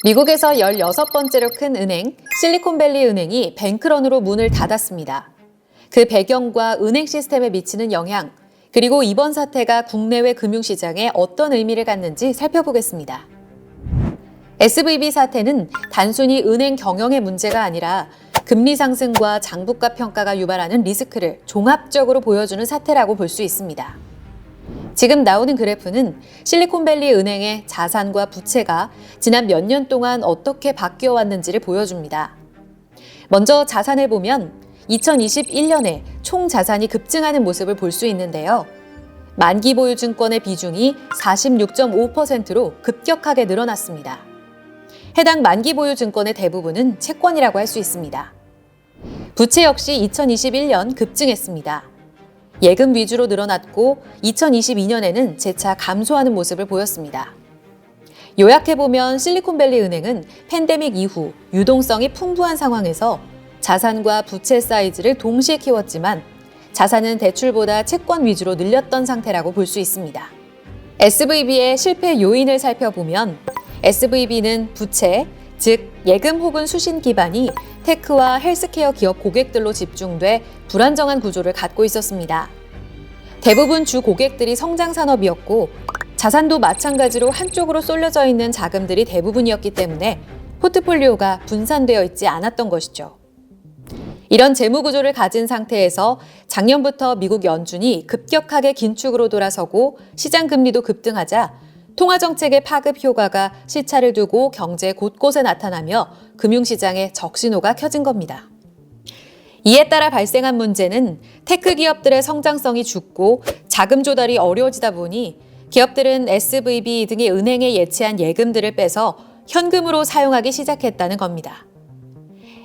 미국에서 16번째로 큰 은행, 실리콘밸리 은행이 뱅크런으로 문을 닫았습니다. 그 배경과 은행 시스템에 미치는 영향, 그리고 이번 사태가 국내외 금융시장에 어떤 의미를 갖는지 살펴보겠습니다. SVB 사태는 단순히 은행 경영의 문제가 아니라 금리 상승과 장부가 평가가 유발하는 리스크를 종합적으로 보여주는 사태라고 볼 수 있습니다. 지금 나오는 그래프는 실리콘밸리 은행의 자산과 부채가 지난 몇 년 동안 어떻게 바뀌어 왔는지를 보여줍니다. 먼저 자산을 보면 2021년에 총 자산이 급증하는 모습을 볼 수 있는데요. 만기 보유 증권의 비중이 46.5%로 급격하게 늘어났습니다. 해당 만기 보유 증권의 대부분은 채권이라고 할 수 있습니다. 부채 역시 2021년 급증했습니다. 예금 위주로 늘어났고 2022년에는 재차 감소하는 모습을 보였습니다. 요약해보면 실리콘밸리 은행은 팬데믹 이후 유동성이 풍부한 상황에서 자산과 부채 사이즈를 동시에 키웠지만 자산은 대출보다 채권 위주로 늘렸던 상태라고 볼 수 있습니다. SVB의 실패 요인을 살펴보면 SVB는 부채, 즉 예금 혹은 수신 기반이 테크와 헬스케어 기업 고객들로 집중돼 불안정한 구조를 갖고 있었습니다. 대부분 주 고객들이 성장 산업이었고 자산도 마찬가지로 한쪽으로 쏠려져 있는 자금들이 대부분이었기 때문에 포트폴리오가 분산되어 있지 않았던 것이죠. 이런 재무 구조를 가진 상태에서 작년부터 미국 연준이 급격하게 긴축으로 돌아서고 시장 금리도 급등하자 통화정책의 파급 효과가 시차를 두고 경제 곳곳에 나타나며 금융시장에 적신호가 켜진 겁니다. 이에 따라 발생한 문제는 테크 기업들의 성장성이 죽고 자금 조달이 어려워지다 보니 기업들은 SVB 등의 은행에 예치한 예금들을 빼서 현금으로 사용하기 시작했다는 겁니다.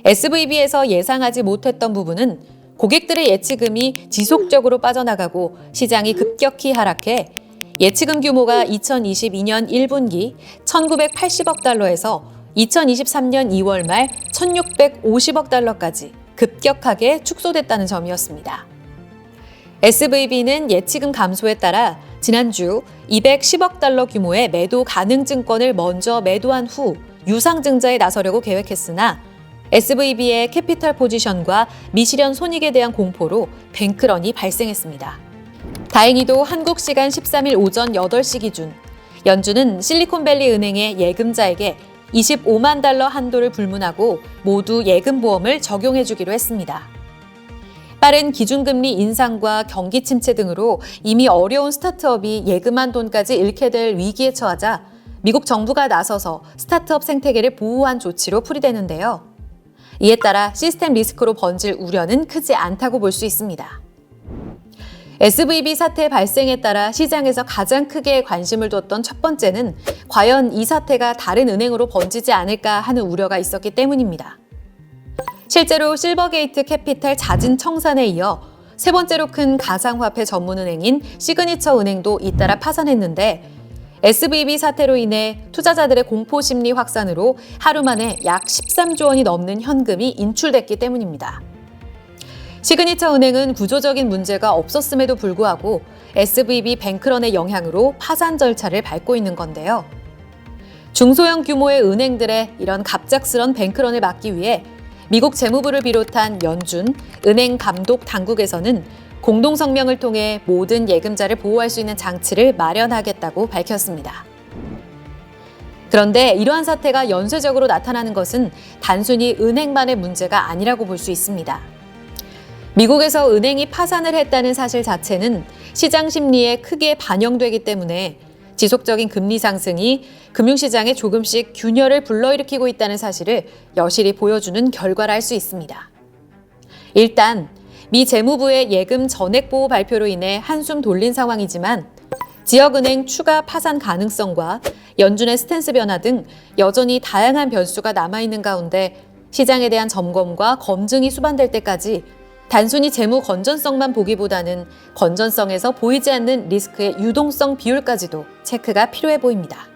SVB에서 예상하지 못했던 부분은 고객들의 예치금이 지속적으로 빠져나가고 시장이 급격히 하락해 예치금 규모가 2022년 1분기 1,980억 달러에서 2023년 2월 말 1,650억 달러까지 급격하게 축소됐다는 점이었습니다. SVB는 예치금 감소에 따라 지난주 210억 달러 규모의 매도 가능 증권을 먼저 매도한 후 유상증자에 나서려고 계획했으나 SVB의 캐피털 포지션과 미실현 손익에 대한 공포로 뱅크런이 발생했습니다. 다행히도 한국 시간 13일 오전 8시 기준 연준은 실리콘밸리 은행의 예금자에게 25만 달러 한도를 불문하고 모두 예금보험을 적용해주기로 했습니다. 빠른 기준금리 인상과 경기 침체 등으로 이미 어려운 스타트업이 예금한 돈까지 잃게 될 위기에 처하자 미국 정부가 나서서 스타트업 생태계를 보호한 조치로 풀이되는데요. 이에 따라 시스템 리스크로 번질 우려는 크지 않다고 볼 수 있습니다. SVB 사태 발생에 따라 시장에서 가장 크게 관심을 뒀던 첫 번째는 과연 이 사태가 다른 은행으로 번지지 않을까 하는 우려가 있었기 때문입니다. 실제로 실버게이트 캐피탈 잦은 청산에 이어 세 번째로 큰 가상화폐 전문은행인 시그니처 은행도 잇따라 파산했는데 SVB 사태로 인해 투자자들의 공포심리 확산으로 하루 만에 약 13조 원이 넘는 현금이 인출됐기 때문입니다. 시그니처 은행은 구조적인 문제가 없었음에도 불구하고 SVB 뱅크런의 영향으로 파산 절차를 밟고 있는 건데요. 중소형 규모의 은행들의 이런 갑작스런 뱅크런을 막기 위해 미국 재무부를 비롯한 연준, 은행 감독 당국에서는 공동성명을 통해 모든 예금자를 보호할 수 있는 장치를 마련하겠다고 밝혔습니다. 그런데 이러한 사태가 연쇄적으로 나타나는 것은 단순히 은행만의 문제가 아니라고 볼 수 있습니다. 미국에서 은행이 파산을 했다는 사실 자체는 시장 심리에 크게 반영되기 때문에 지속적인 금리 상승이 금융시장에 조금씩 균열을 불러일으키고 있다는 사실을 여실히 보여주는 결과라 할 수 있습니다. 일단 미 재무부의 예금 전액 보호 발표로 인해 한숨 돌린 상황이지만 지역은행 추가 파산 가능성과 연준의 스탠스 변화 등 여전히 다양한 변수가 남아있는 가운데 시장에 대한 점검과 검증이 수반될 때까지 단순히 재무 건전성만 보기보다는 건전성에서 보이지 않는 리스크의 유동성 비율까지도 체크가 필요해 보입니다.